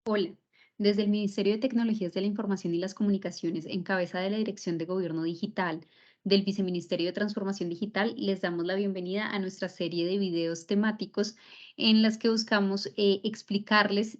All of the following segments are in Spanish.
Hola, desde el Ministerio de Tecnologías de la Información y las Comunicaciones, en cabeza de la Dirección de Gobierno Digital del Viceministerio de Transformación Digital, les damos la bienvenida a nuestra serie de videos temáticos en las que buscamos explicarles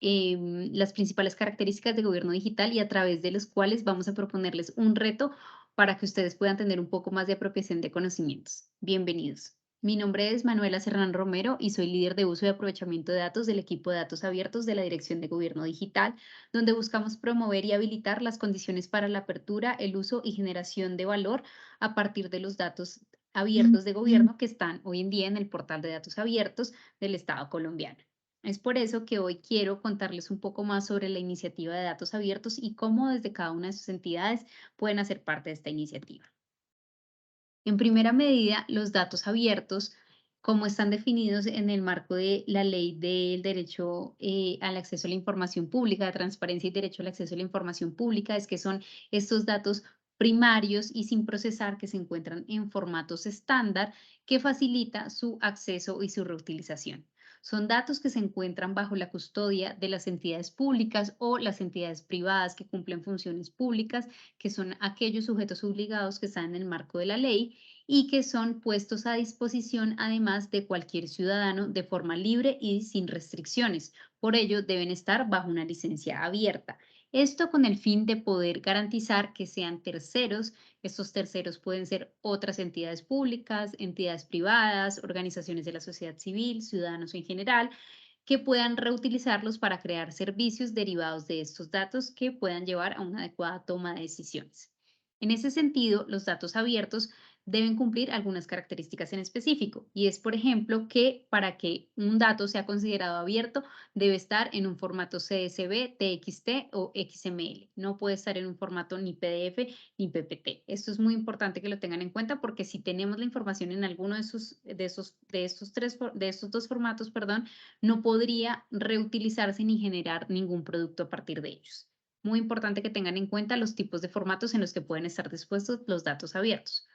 las principales características de gobierno digital y a través de los cuales vamos a proponerles un reto para que ustedes puedan tener un poco más de apropiación de conocimientos. Bienvenidos. Mi nombre es Manuela Serrán Romero y soy líder de uso y aprovechamiento de datos del equipo de datos abiertos de la Dirección de Gobierno Digital, donde buscamos promover y habilitar las condiciones para la apertura, el uso y generación de valor a partir de los datos abiertos de gobierno que están hoy en día en el portal de datos abiertos del Estado colombiano. Es por eso que hoy quiero contarles un poco más sobre la iniciativa de datos abiertos y cómo desde cada una de sus entidades pueden hacer parte de esta iniciativa. En primera medida, los datos abiertos, como están definidos en el marco de la ley del derecho al acceso a la información pública, de transparencia y derecho al acceso a la información pública, es que son estos datos primarios y sin procesar que se encuentran en formatos estándar que facilita su acceso y su reutilización. Son datos que se encuentran bajo la custodia de las entidades públicas o las entidades privadas que cumplen funciones públicas, que son aquellos sujetos obligados que están en el marco de la ley y que son puestos a disposición además de cualquier ciudadano de forma libre y sin restricciones. Por ello, deben estar bajo una licencia abierta. Esto con el fin de poder garantizar que sean terceros. Estos terceros pueden ser otras entidades públicas, entidades privadas, organizaciones de la sociedad civil, ciudadanos en general, que puedan reutilizarlos para crear servicios derivados de estos datos que puedan llevar a una adecuada toma de decisiones. En ese sentido, los datos abiertos deben cumplir algunas características en específico, y es, por ejemplo, que para que un dato sea considerado abierto, debe estar en un formato CSV, TXT o XML. No puede estar en un formato ni PDF ni PPT. Esto es muy importante que lo tengan en cuenta porque si tenemos la información en alguno de estos dos formatos, perdón, no podría reutilizarse ni generar ningún producto a partir de ellos. Muy importante que tengan en cuenta los tipos de formatos en los que pueden estar dispuestos los datos abiertos.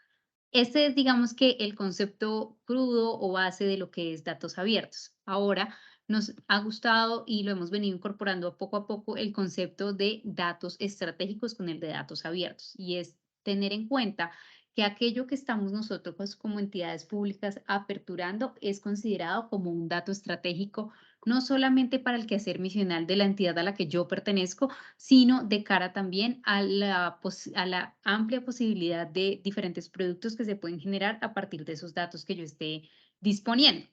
Este es, digamos que, el concepto crudo o base de lo que es datos abiertos. Ahora, nos ha gustado y lo hemos venido incorporando poco a poco el concepto de datos estratégicos con el de datos abiertos. Y es tener en cuenta que aquello que estamos nosotros pues, como entidades públicas aperturando es considerado como un dato estratégico, no solamente para el quehacer misional de la entidad a la que yo pertenezco, sino de cara también a a la amplia posibilidad de diferentes productos que se pueden generar a partir de esos datos que yo esté disponiendo.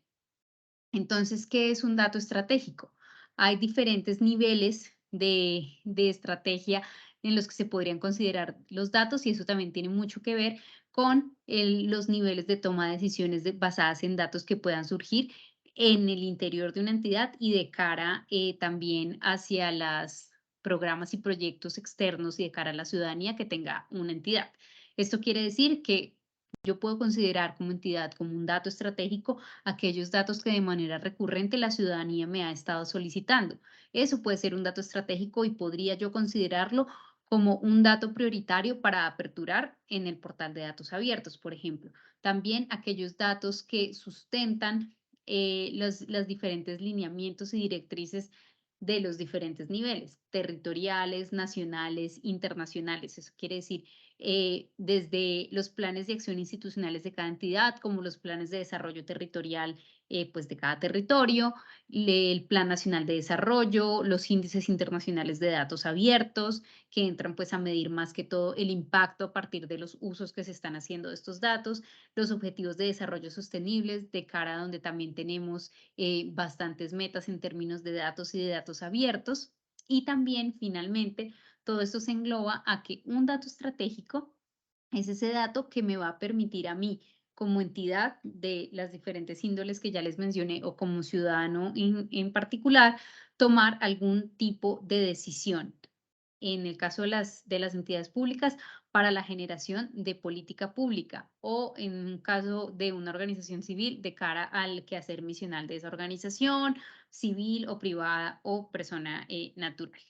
Entonces, ¿qué es un dato estratégico? Hay diferentes niveles de estrategia en los que se podrían considerar los datos y eso también tiene mucho que ver con los niveles de toma de decisiones basadas en datos que puedan surgir en el interior de una entidad y de cara también hacia los programas y proyectos externos y de cara a la ciudadanía que tenga una entidad. Esto quiere decir que yo puedo considerar como entidad, como un dato estratégico, aquellos datos que de manera recurrente la ciudadanía me ha estado solicitando. Eso puede ser un dato estratégico y podría yo considerarlo como un dato prioritario para aperturar en el portal de datos abiertos, por ejemplo. También aquellos datos que sustentan los diferentes lineamientos y directrices de los diferentes niveles, territoriales, nacionales, internacionales. Eso quiere decir desde los planes de acción institucionales de cada entidad, como los planes de desarrollo territorial pues de cada territorio, el Plan Nacional de Desarrollo, los índices internacionales de datos abiertos, que entran pues a medir más que todo el impacto a partir de los usos que se están haciendo de estos datos, los objetivos de desarrollo sostenibles, de cara a donde también tenemos bastantes metas en términos de datos y de datos abiertos. Y también, finalmente, todo esto se engloba a que un dato estratégico es ese dato que me va a permitir a mí, como entidad de las diferentes índoles que ya les mencioné, o como ciudadano en particular, tomar algún tipo de decisión. En el caso de las entidades públicas, para la generación de política pública, o en un caso de una organización civil, de cara al quehacer misional de esa organización, civil o privada o persona natural.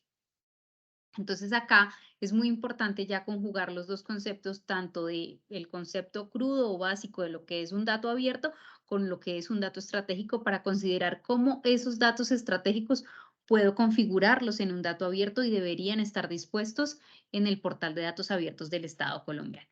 Entonces acá es muy importante ya conjugar los dos conceptos, tanto de el concepto crudo o básico de lo que es un dato abierto con lo que es un dato estratégico para considerar cómo esos datos estratégicos puedo configurarlos en un dato abierto y deberían estar dispuestos en el portal de datos abiertos del Estado colombiano.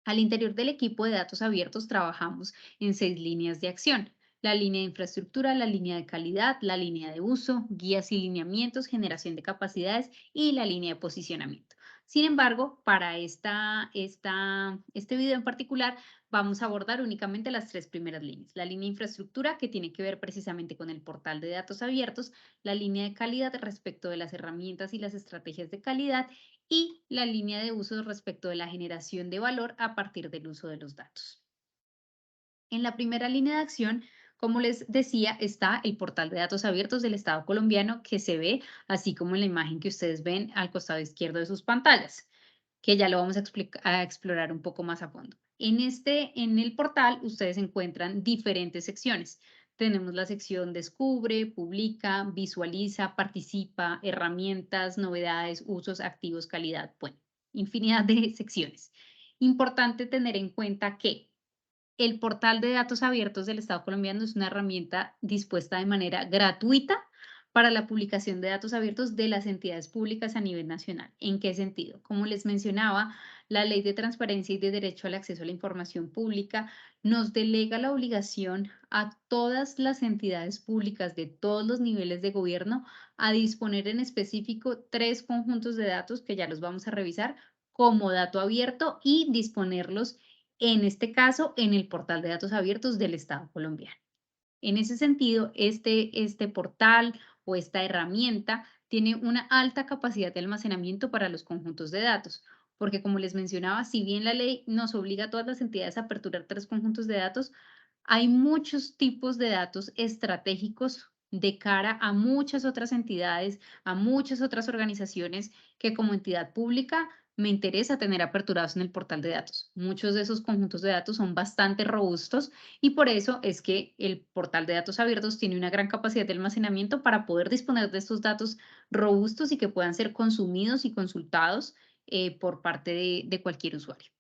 Al interior del equipo de datos abiertos trabajamos en 6 líneas de acción: la línea de infraestructura, la línea de calidad, la línea de uso, guías y lineamientos, generación de capacidades y la línea de posicionamiento. Sin embargo, para este video en particular, vamos a abordar únicamente las 3 primeras líneas: la línea de infraestructura, que tiene que ver precisamente con el portal de datos abiertos; la línea de calidad respecto de las herramientas y las estrategias de calidad; y la línea de uso respecto de la generación de valor a partir del uso de los datos. En la primera línea de acción, como les decía, está el portal de datos abiertos del Estado colombiano, que se ve así como en la imagen que ustedes ven al costado izquierdo de sus pantallas, que ya lo vamos a explorar un poco más a fondo. En el portal, ustedes encuentran diferentes secciones. Tenemos la sección Descubre, Publica, Visualiza, Participa, Herramientas, Novedades, Usos, Activos, Calidad. Bueno, infinidad de secciones. Importante tener en cuenta que el portal de datos abiertos del Estado colombiano es una herramienta dispuesta de manera gratuita para la publicación de datos abiertos de las entidades públicas a nivel nacional. ¿En qué sentido? Como les mencionaba, la Ley de Transparencia y de Derecho al Acceso a la Información Pública nos delega la obligación a todas las entidades públicas de todos los niveles de gobierno a disponer en específico 3 conjuntos de datos, que ya los vamos a revisar, como dato abierto, y disponerlos en este caso en el portal de datos abiertos del Estado colombiano. En ese sentido, este portal o esta herramienta tiene una alta capacidad de almacenamiento para los conjuntos de datos, porque como les mencionaba, si bien la ley nos obliga a todas las entidades a aperturar 3 conjuntos de datos, hay muchos tipos de datos estratégicos de cara a muchas otras entidades, a muchas otras organizaciones que como entidad pública me interesa tener aperturados en el portal de datos. Muchos de esos conjuntos de datos son bastante robustos y por eso es que el portal de datos abiertos tiene una gran capacidad de almacenamiento para poder disponer de estos datos robustos y que puedan ser consumidos y consultados por parte de cualquier usuario.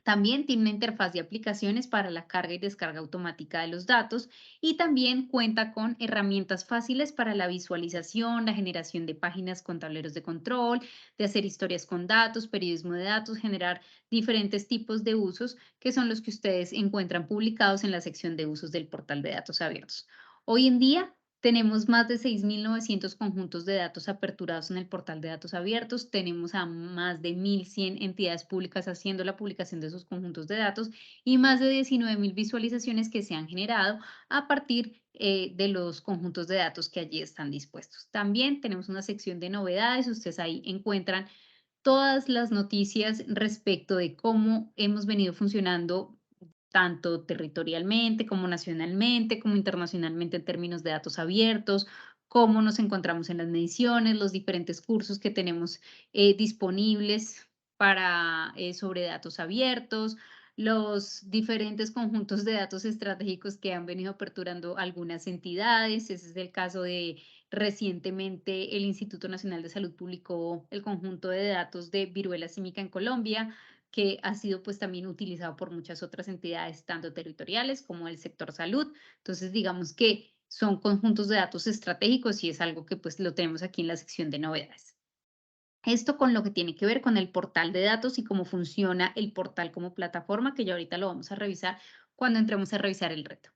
También tiene una interfaz de aplicaciones para la carga y descarga automática de los datos, y también cuenta con herramientas fáciles para la visualización, la generación de páginas con tableros de control, de hacer historias con datos, periodismo de datos, generar diferentes tipos de usos, que son los que ustedes encuentran publicados en la sección de usos del portal de datos abiertos. Hoy en día tenemos más de 6.900 conjuntos de datos aperturados en el portal de datos abiertos. Tenemos a más de 1.100 entidades públicas haciendo la publicación de esos conjuntos de datos y más de 19.000 visualizaciones que se han generado a partir de los conjuntos de datos que allí están dispuestos. También tenemos una sección de novedades. Ustedes ahí encuentran todas las noticias respecto de cómo hemos venido funcionando tanto territorialmente como nacionalmente, como internacionalmente en términos de datos abiertos, cómo nos encontramos en las mediciones, los diferentes cursos que tenemos disponibles sobre datos abiertos, los diferentes conjuntos de datos estratégicos que han venido aperturando algunas entidades. Ese es el caso de recientemente el Instituto Nacional de Salud publicó el conjunto de datos de viruela símica en Colombia, que ha sido pues también utilizado por muchas otras entidades, tanto territoriales como el sector salud. Entonces, digamos que son conjuntos de datos estratégicos y es algo que pues lo tenemos aquí en la sección de novedades. Esto con lo que tiene que ver con el portal de datos y cómo funciona el portal como plataforma, que ya ahorita lo vamos a revisar cuando entremos a revisar el reto.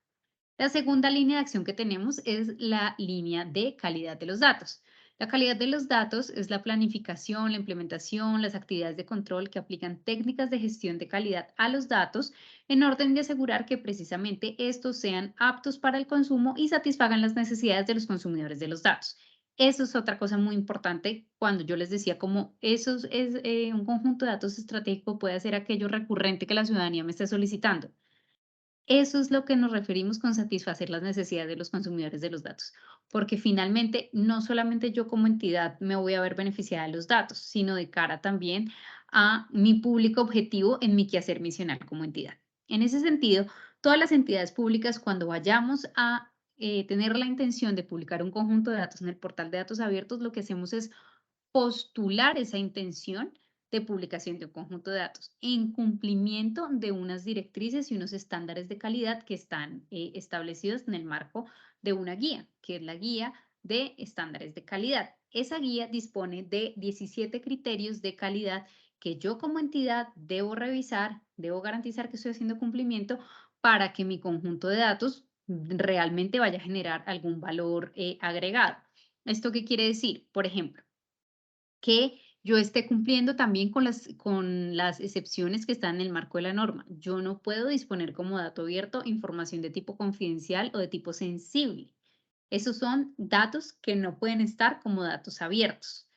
La segunda línea de acción que tenemos es la línea de calidad de los datos. La calidad de los datos es la planificación, la implementación, las actividades de control que aplican técnicas de gestión de calidad a los datos en orden de asegurar que precisamente estos sean aptos para el consumo y satisfagan las necesidades de los consumidores de los datos. Eso es otra cosa muy importante cuando yo les decía como un conjunto de datos estratégico puede ser aquello recurrente que la ciudadanía me esté solicitando. Eso es lo que nos referimos con satisfacer las necesidades de los consumidores de los datos, porque finalmente no solamente yo como entidad me voy a ver beneficiada de los datos, sino de cara también a mi público objetivo en mi quehacer misional como entidad. En ese sentido, todas las entidades públicas, cuando vayamos a tener la intención de publicar un conjunto de datos en el portal de datos abiertos, lo que hacemos es postular esa intención de publicación de un conjunto de datos en cumplimiento de unas directrices y unos estándares de calidad que están establecidos en el marco de una guía, que es la guía de estándares de calidad. Esa guía dispone de 17 criterios de calidad que yo como entidad debo revisar, debo garantizar que estoy haciendo cumplimiento para que mi conjunto de datos realmente vaya a generar algún valor agregado. ¿Esto qué quiere decir? Por ejemplo, que yo esté cumpliendo también con las excepciones que están en el marco de la norma. Yo no puedo disponer como dato abierto información de tipo confidencial o de tipo sensible. Esos son datos que no pueden estar como datos abiertos.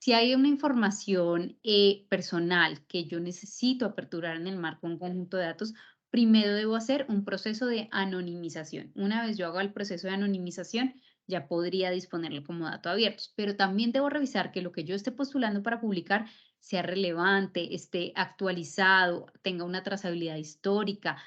Si hay una información personal que yo necesito aperturar en el marco de un conjunto de datos, primero debo hacer un proceso de anonimización. Una vez yo hago el proceso de anonimización, ya podría disponerlo como dato abierto, pero también debo revisar que lo que yo esté postulando para publicar sea relevante, esté actualizado, tenga una trazabilidad histórica,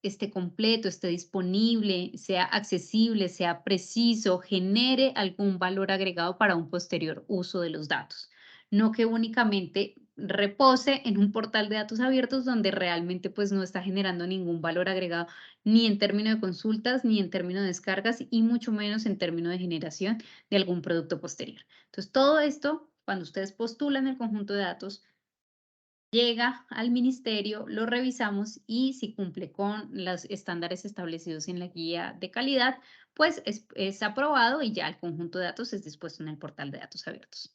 esté completo, esté disponible, sea accesible, sea preciso, genere algún valor agregado para un posterior uso de los datos. No que únicamente repose en un portal de datos abiertos donde realmente pues no está generando ningún valor agregado ni en términos de consultas, ni en términos de descargas y mucho menos en términos de generación de algún producto posterior. Entonces, todo esto, cuando ustedes postulan el conjunto de datos, llega al ministerio, lo revisamos y si cumple con los estándares establecidos en la guía de calidad, pues es aprobado y ya el conjunto de datos es dispuesto en el portal de datos abiertos.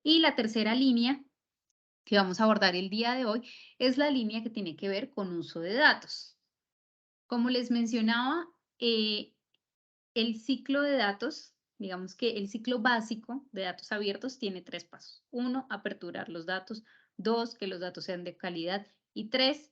Y la tercera línea que vamos a abordar el día de hoy es la línea que tiene que ver con uso de datos. Como les mencionaba, el ciclo de datos, digamos que el ciclo básico de datos abiertos tiene tres pasos. Uno, aperturar los datos. Dos, que los datos sean de calidad. Y tres,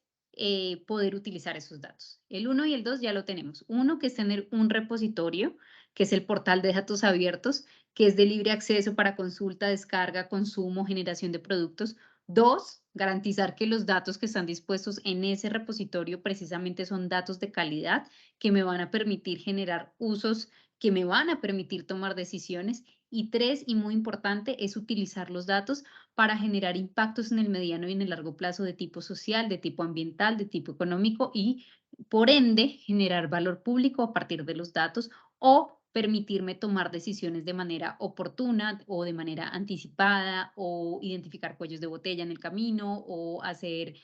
poder utilizar esos datos. El uno y el dos ya lo tenemos. Uno, que es tener un repositorio, que es el portal de datos abiertos, que es de libre acceso para consulta, descarga, consumo, generación de productos. Dos, garantizar que los datos que están dispuestos en ese repositorio precisamente son datos de calidad que me van a permitir generar usos, que me van a permitir tomar decisiones. Y tres, y muy importante, es utilizar los datos para generar impactos en el mediano y en el largo plazo de tipo social, de tipo ambiental, de tipo económico y, por ende, generar valor público a partir de los datos o permitirme tomar decisiones de manera oportuna o de manera anticipada o identificar cuellos de botella en el camino o hacer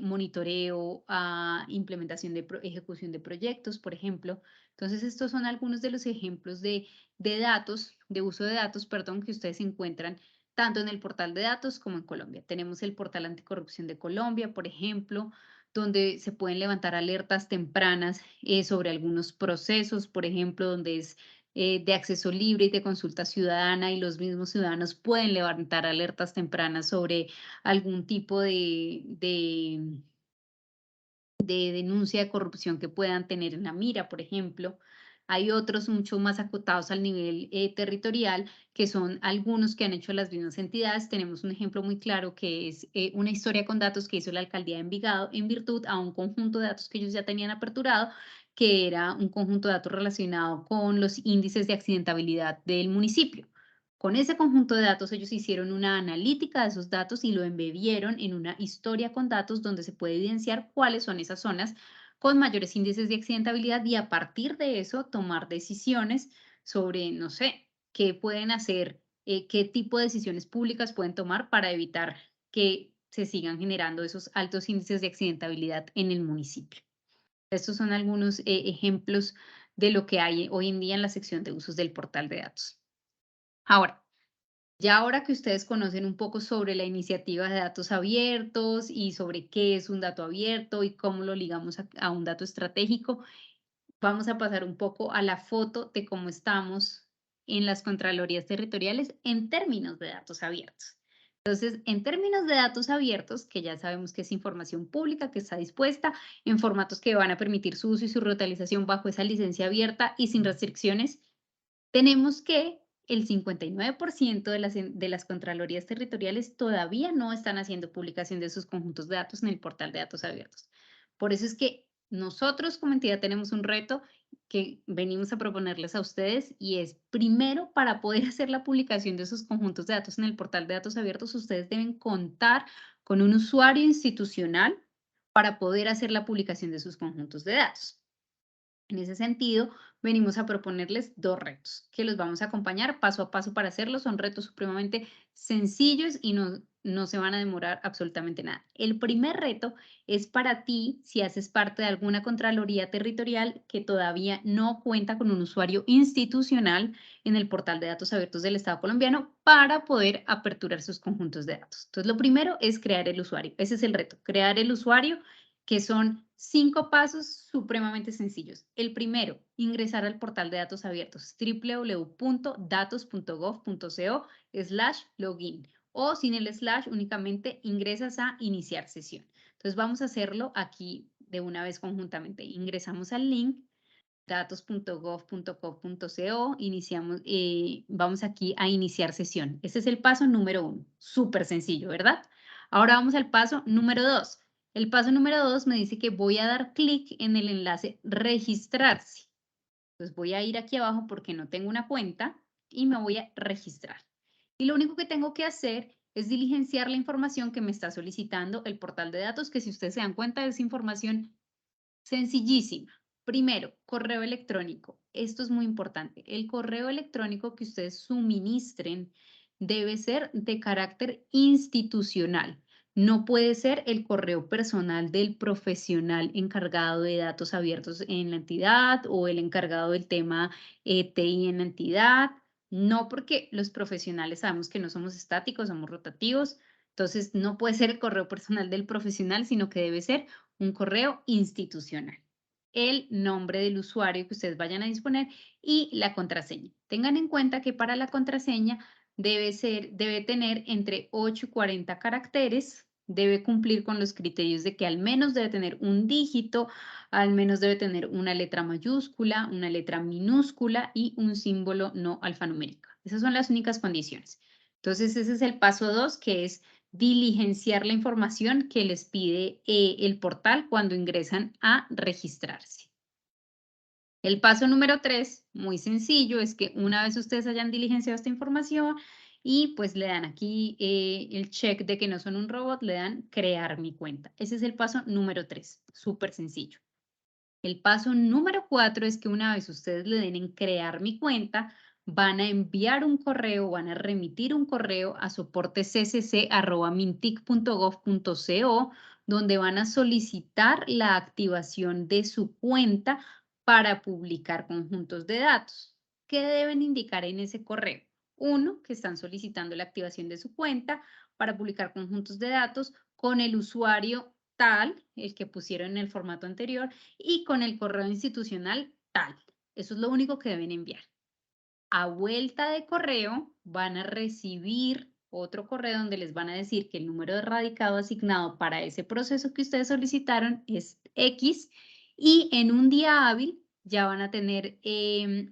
monitoreo a implementación de ejecución de proyectos, por ejemplo. Entonces, estos son algunos de los ejemplos de datos, de uso de datos, perdón, que ustedes encuentran tanto en el portal de datos como en Colombia. Tenemos el portal anticorrupción de Colombia, por ejemplo, donde se pueden levantar alertas tempranas sobre algunos procesos, por ejemplo, donde es de acceso libre y de consulta ciudadana y los mismos ciudadanos pueden levantar alertas tempranas sobre algún tipo de denuncia de corrupción que puedan tener en la mira, por ejemplo. Hay otros mucho más acotados al nivel territorial, que son algunos que han hecho las mismas entidades. Tenemos un ejemplo muy claro que es una historia con datos que hizo la alcaldía de Envigado en virtud a un conjunto de datos que ellos ya tenían aperturado, que era un conjunto de datos relacionado con los índices de accidentabilidad del municipio. Con ese conjunto de datos, ellos hicieron una analítica de esos datos y lo embebieron en una historia con datos donde se puede evidenciar cuáles son esas zonas con mayores índices de accidentabilidad y a partir de eso tomar decisiones sobre, no sé, qué pueden hacer, qué tipo de decisiones públicas pueden tomar para evitar que se sigan generando esos altos índices de accidentabilidad en el municipio. Estos son algunos ejemplos de lo que hay hoy en día en la sección de usos del portal de datos. Ahora, ya ahora que ustedes conocen un poco sobre la iniciativa de datos abiertos y sobre qué es un dato abierto y cómo lo ligamos a un dato estratégico, vamos a pasar un poco a la foto de cómo estamos en las contralorías territoriales en términos de datos abiertos. Entonces, en términos de datos abiertos, que ya sabemos que es información pública que está dispuesta en formatos que van a permitir su uso y su reutilización bajo esa licencia abierta y sin restricciones, tenemos que el 59% de las contralorías territoriales todavía no están haciendo publicación de sus conjuntos de datos en el portal de datos abiertos. Por eso es que nosotros como entidad tenemos un reto que venimos a proponerles a ustedes y es, primero, para poder hacer la publicación de sus conjuntos de datos en el portal de datos abiertos, ustedes deben contar con un usuario institucional para poder hacer la publicación de sus conjuntos de datos. En ese sentido, venimos a proponerles dos retos que los vamos a acompañar paso a paso para hacerlo. Son retos supremamente sencillos y no se van a demorar absolutamente nada. El primer reto es para ti si haces parte de alguna Contraloría Territorial que todavía no cuenta con un usuario institucional en el portal de datos abiertos del Estado colombiano para poder aperturar sus conjuntos de datos. Entonces, lo primero es crear el usuario. Ese es el reto, crear el usuario, que son 5 pasos supremamente sencillos. El primero, ingresar al portal de datos abiertos, www.datos.gov.co/login, o sin el slash únicamente ingresas a iniciar sesión. Entonces vamos a hacerlo aquí de una vez conjuntamente. Ingresamos al link datos.gov.co, iniciamos, vamos aquí a iniciar sesión. Este es el paso número 1, súper sencillo, ¿verdad? Ahora vamos al paso número 2. El paso número 2 me dice que voy a dar clic en el enlace registrarse. Entonces voy a ir aquí abajo porque no tengo una cuenta y me voy a registrar. Y lo único que tengo que hacer es diligenciar la información que me está solicitando el portal de datos, que si ustedes se dan cuenta es información sencillísima. Primero, correo electrónico. Esto es muy importante. El correo electrónico que ustedes suministren debe ser de carácter institucional. No puede ser el correo personal del profesional encargado de datos abiertos en la entidad o el encargado del tema TI en la entidad. No, porque los profesionales sabemos que no somos estáticos, somos rotativos. Entonces, no puede ser el correo personal del profesional, sino que debe ser un correo institucional, el nombre del usuario que ustedes vayan a disponer y la contraseña. Tengan en cuenta que para la contraseña debe tener entre 8 y 40 caracteres, debe cumplir con los criterios de que al menos debe tener un dígito, al menos debe tener una letra mayúscula, una letra minúscula y un símbolo no alfanumérico. Esas son las únicas condiciones. Entonces, ese es el paso 2, que es diligenciar la información que les pide el portal cuando ingresan a registrarse. El paso número 3, muy sencillo, es que una vez ustedes hayan diligenciado esta información y pues le dan aquí el check de que no son un robot, le dan crear mi cuenta. Ese es el paso número 3, súper sencillo. El paso número 4 es que una vez ustedes le den en crear mi cuenta, van a enviar un correo, van a remitir un correo a soportecc@mintic.gov.co, donde van a solicitar la activación de su cuenta para publicar conjuntos de datos. ¿Qué deben indicar en ese correo? Uno, que están solicitando la activación de su cuenta para publicar conjuntos de datos con el usuario tal, el que pusieron en el formato anterior, y con el correo institucional tal. Eso es lo único que deben enviar. A vuelta de correo van a recibir otro correo donde les van a decir que el número de radicado asignado para ese proceso que ustedes solicitaron es X, y en un día hábil ya van a tener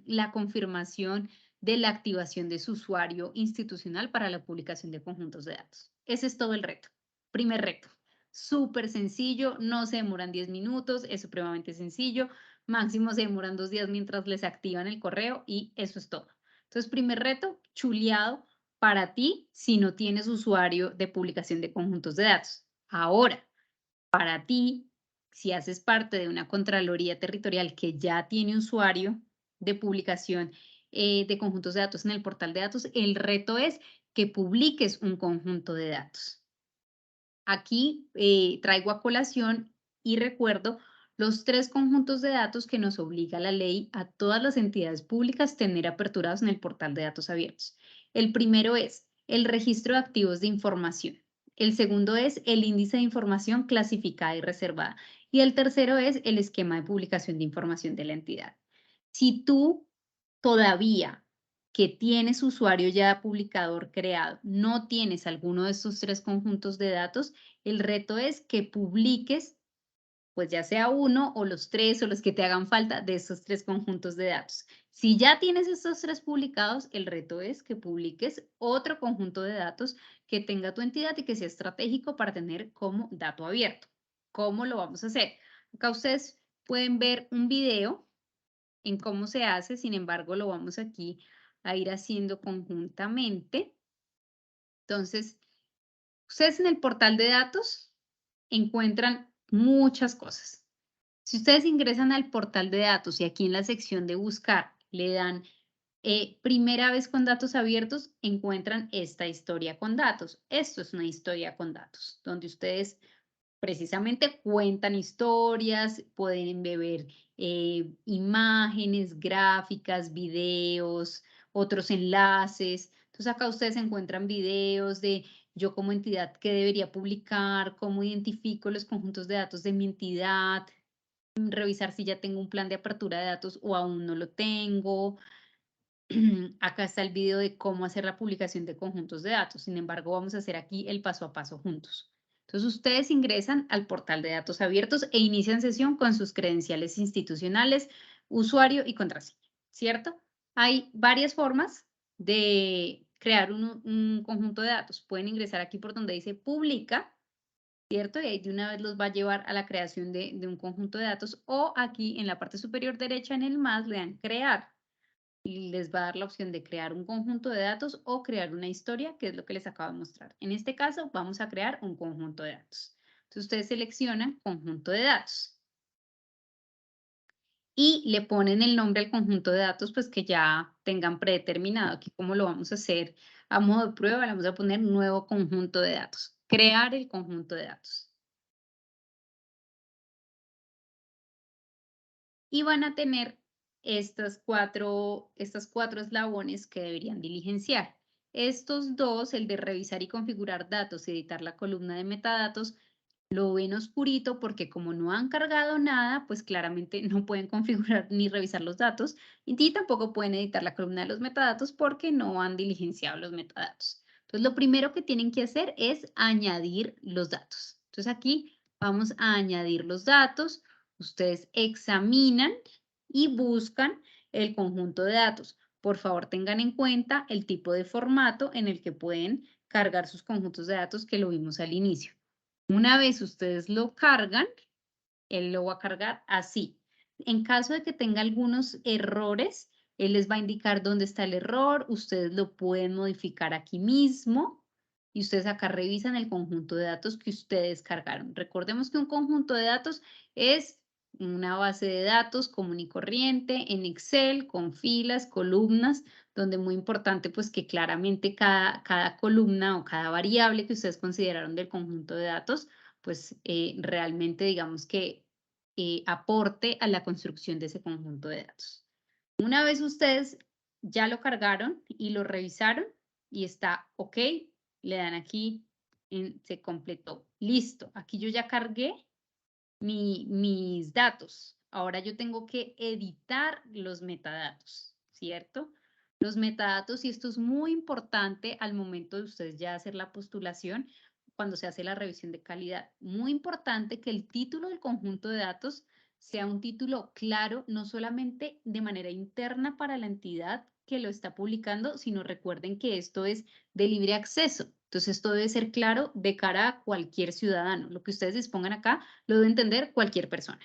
la confirmación de la activación de su usuario institucional para la publicación de conjuntos de datos. Ese es todo el reto. Primer reto. Súper sencillo, no se demoran 10 minutos, es supremamente sencillo. Máximo se demoran 2 días mientras les activan el correo y eso es todo. Entonces, primer reto, chuleado para ti si no tienes usuario de publicación de conjuntos de datos. Ahora, para ti, si haces parte de una Contraloría Territorial que ya tiene usuario de publicación de conjuntos de datos en el portal de datos, el reto es que publiques un conjunto de datos. Aquí traigo a colación y recuerdo los 3 conjuntos de datos que nos obliga la ley a todas las entidades públicas tener aperturados en el portal de datos abiertos. El primero es el registro de activos de información. El segundo es el índice de información clasificada y reservada. Y el tercero es el esquema de publicación de información de la entidad. Si tú todavía que tienes usuario ya publicador creado, no tienes alguno de estos 3 conjuntos de datos, el reto es que publiques, pues ya sea uno o los 3 o los que te hagan falta de estos 3 conjuntos de datos. Si ya tienes estos 3 publicados, el reto es que publiques otro conjunto de datos que tenga tu entidad y que sea estratégico para tener como dato abierto. ¿Cómo lo vamos a hacer? Acá ustedes pueden ver un video en cómo se hace, sin embargo, lo vamos aquí a ir haciendo conjuntamente. Entonces, ustedes en el portal de datos encuentran muchas cosas. Si ustedes ingresan al portal de datos y aquí en la sección de buscar le dan primera vez con datos abiertos, encuentran esta historia con datos. Esto es una historia con datos, donde ustedes precisamente cuentan historias, pueden ver imágenes, gráficas, videos, otros enlaces. Entonces acá ustedes encuentran videos de yo como entidad qué debería publicar, cómo identifico los conjuntos de datos de mi entidad, revisar si ya tengo un plan de apertura de datos o aún no lo tengo. Acá está el video de cómo hacer la publicación de conjuntos de datos. Sin embargo, vamos a hacer aquí el paso a paso juntos. Entonces, ustedes ingresan al portal de datos abiertos e inician sesión con sus credenciales institucionales, usuario y contraseña, ¿cierto? Hay varias formas de crear un conjunto de datos. Pueden ingresar aquí por donde dice publica, ¿cierto? Y ahí de una vez los va a llevar a la creación de un conjunto de datos, o aquí en la parte superior derecha en el más le dan crear y les va a dar la opción de crear un conjunto de datos o crear una historia, que es lo que les acabo de mostrar. En este caso, vamos a crear un conjunto de datos. Entonces, ustedes seleccionan conjunto de datos y le ponen el nombre al conjunto de datos, pues que ya tengan predeterminado. Aquí, como lo vamos a hacer a modo de prueba, le vamos a poner nuevo conjunto de datos. Crear el conjunto de datos. Y van a tener estas cuatro eslabones que deberían diligenciar. Estos dos, el de revisar y configurar datos y editar la columna de metadatos, lo ven oscurito porque como no han cargado nada, pues claramente no pueden configurar ni revisar los datos y tampoco pueden editar la columna de los metadatos porque no han diligenciado los metadatos. Entonces, lo primero que tienen que hacer es añadir los datos. Entonces, aquí vamos a añadir los datos. Ustedes examinan y buscan el conjunto de datos. Por favor, tengan en cuenta el tipo de formato en el que pueden cargar sus conjuntos de datos que lo vimos al inicio. Una vez ustedes lo cargan, él lo va a cargar así. En caso de que tenga algunos errores, él les va a indicar dónde está el error. Ustedes lo pueden modificar aquí mismo y ustedes acá revisan el conjunto de datos que ustedes cargaron. Recordemos que un conjunto de datos es una base de datos común y corriente en Excel con filas, columnas, donde muy importante pues que claramente cada columna o cada variable que ustedes consideraron del conjunto de datos pues realmente digamos que aporte a la construcción de ese conjunto de datos. Una vez ustedes ya lo cargaron y lo revisaron y está ok, le dan aquí en se completó. Listo, aquí yo ya cargué mis datos. Ahora yo tengo que editar los metadatos, ¿cierto? Los metadatos, y esto es muy importante al momento de ustedes ya hacer la postulación, cuando se hace la revisión de calidad. Muy importante que el título del conjunto de datos sea un título claro, no solamente de manera interna para la entidad que lo está publicando, sino recuerden que esto es de libre acceso. Entonces, esto debe ser claro de cara a cualquier ciudadano. Lo que ustedes dispongan acá lo debe entender cualquier persona.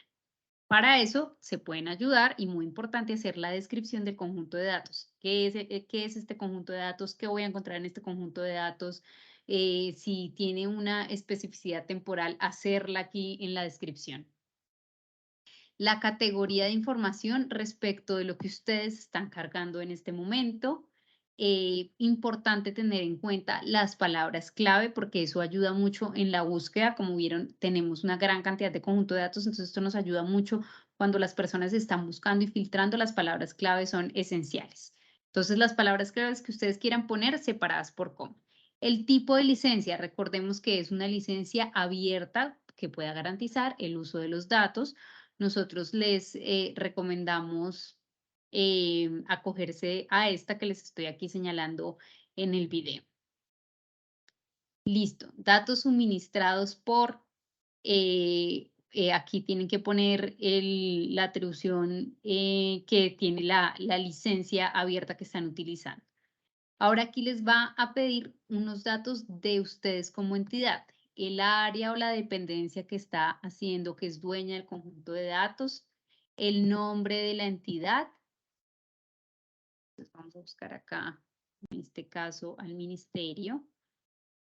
Para eso se pueden ayudar y muy importante hacer la descripción del conjunto de datos. Qué es este conjunto de datos? ¿Qué voy a encontrar en este conjunto de datos? Si tiene una especificidad temporal, hacerla aquí en la descripción. La categoría de información respecto de lo que ustedes están cargando en este momento. Importante tener en cuenta las palabras clave porque eso ayuda mucho en la búsqueda. Como vieron, tenemos una gran cantidad de conjunto de datos, entonces esto nos ayuda mucho cuando las personas están buscando y filtrando. Las palabras clave son esenciales. Entonces, las palabras claves que ustedes quieran poner separadas por coma. El tipo de licencia, recordemos que es una licencia abierta que pueda garantizar el uso de los datos. Nosotros les recomendamos acogerse a esta que les estoy aquí señalando en el video. Listo, datos suministrados por, aquí tienen que poner la atribución que tiene la licencia abierta que están utilizando. Ahora aquí les va a pedir unos datos de ustedes como entidad, el área o la dependencia que está haciendo, que es dueña del conjunto de datos, el nombre de la entidad. Entonces vamos a buscar acá, en este caso, al ministerio.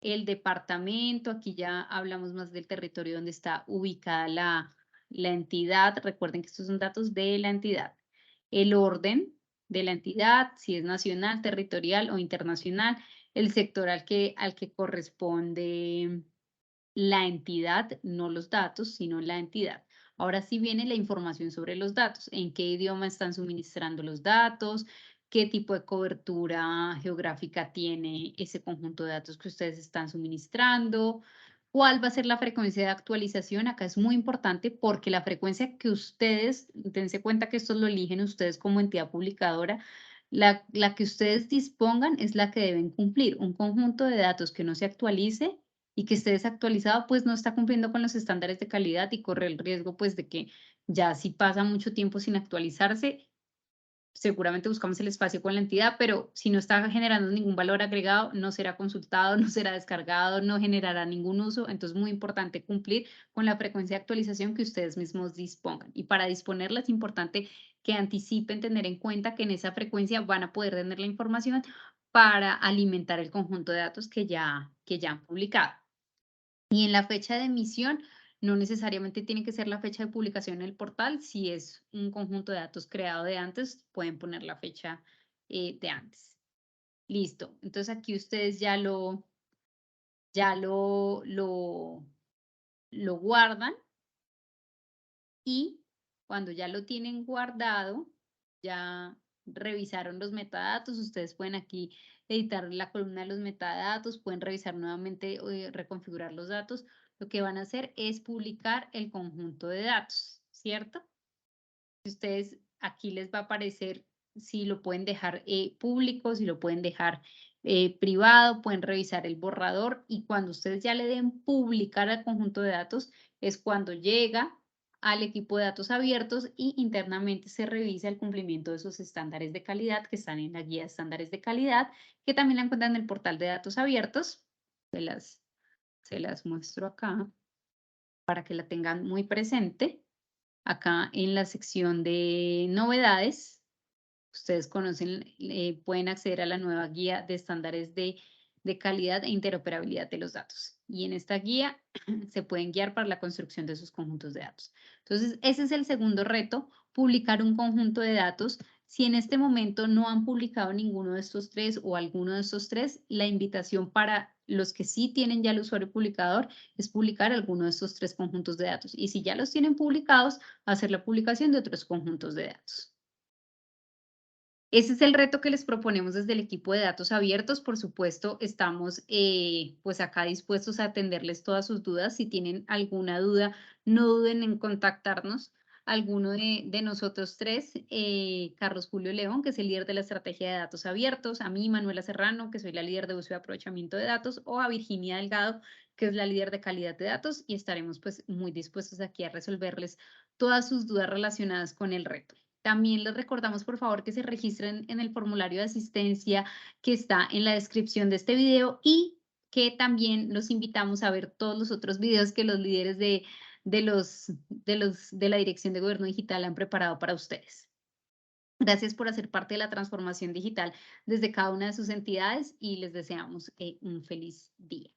El departamento, aquí ya hablamos más del territorio donde está ubicada la entidad, recuerden que estos son datos de la entidad, el orden de la entidad, si es nacional, territorial o internacional, el sector al que corresponde la entidad, no los datos, sino la entidad. Ahora sí viene la información sobre los datos, en qué idioma están suministrando los datos, qué tipo de cobertura geográfica tiene ese conjunto de datos que ustedes están suministrando, cuál va a ser la frecuencia de actualización. Acá es muy importante porque la frecuencia que ustedes, dense cuenta que esto lo eligen ustedes como entidad publicadora, la que ustedes dispongan es la que deben cumplir. Un conjunto de datos que no se actualice y que esté desactualizado, pues no está cumpliendo con los estándares de calidad y corre el riesgo, pues, de que ya si pasa mucho tiempo sin actualizarse, seguramente buscamos el espacio con la entidad, pero si no está generando ningún valor agregado, no será consultado, no será descargado, no generará ningún uso. Entonces, muy importante cumplir con la frecuencia de actualización que ustedes mismos dispongan. Y para disponerla es importante que anticipen tener en cuenta que en esa frecuencia van a poder tener la información para alimentar el conjunto de datos que ya han publicado. Y en la fecha de emisión, no necesariamente tiene que ser la fecha de publicación en el portal. Si es un conjunto de datos creado de antes, pueden poner la fecha de antes. Listo. Entonces aquí ustedes ya lo guardan y cuando ya lo tienen guardado, ya revisaron los metadatos, ustedes pueden aquí editar la columna de los metadatos, pueden revisar nuevamente, reconfigurar los datos. Lo que van a hacer es publicar el conjunto de datos, ¿cierto? Ustedes aquí les va a aparecer si lo pueden dejar público, si lo pueden dejar privado, pueden revisar el borrador y cuando ustedes ya le den publicar al conjunto de datos es cuando llega al equipo de datos abiertos y internamente se revisa el cumplimiento de esos estándares de calidad que están en la guía de estándares de calidad, que también la encuentran en el portal de datos abiertos. Se las muestro acá para que la tengan muy presente. Acá en la sección de novedades, ustedes conocen, pueden acceder a la nueva guía de estándares de calidad e interoperabilidad de los datos. Y en esta guía se pueden guiar para la construcción de sus conjuntos de datos. Entonces, ese es el segundo reto, publicar un conjunto de datos. Si en este momento no han publicado ninguno de estos tres o alguno de estos tres, la invitación para los que sí tienen ya el usuario publicador es publicar alguno de estos tres conjuntos de datos. Y si ya los tienen publicados, hacer la publicación de otros conjuntos de datos. Ese es el reto que les proponemos desde el equipo de datos abiertos. Por supuesto, estamos pues acá dispuestos a atenderles todas sus dudas. Si tienen alguna duda, no duden en contactarnos. Alguno de nosotros tres, Carlos Julio León, que es el líder de la estrategia de datos abiertos, a mí, Manuela Serrano, que soy la líder de uso y aprovechamiento de datos, o a Virginia Delgado, que es la líder de calidad de datos, y estaremos pues muy dispuestos aquí a resolverles todas sus dudas relacionadas con el reto. También les recordamos, por favor, que se registren en el formulario de asistencia que está en la descripción de este video y que también los invitamos a ver todos los otros videos que los líderes de la Dirección de Gobierno Digital han preparado para ustedes. Gracias por hacer parte de la transformación digital desde cada una de sus entidades y les deseamos un feliz día.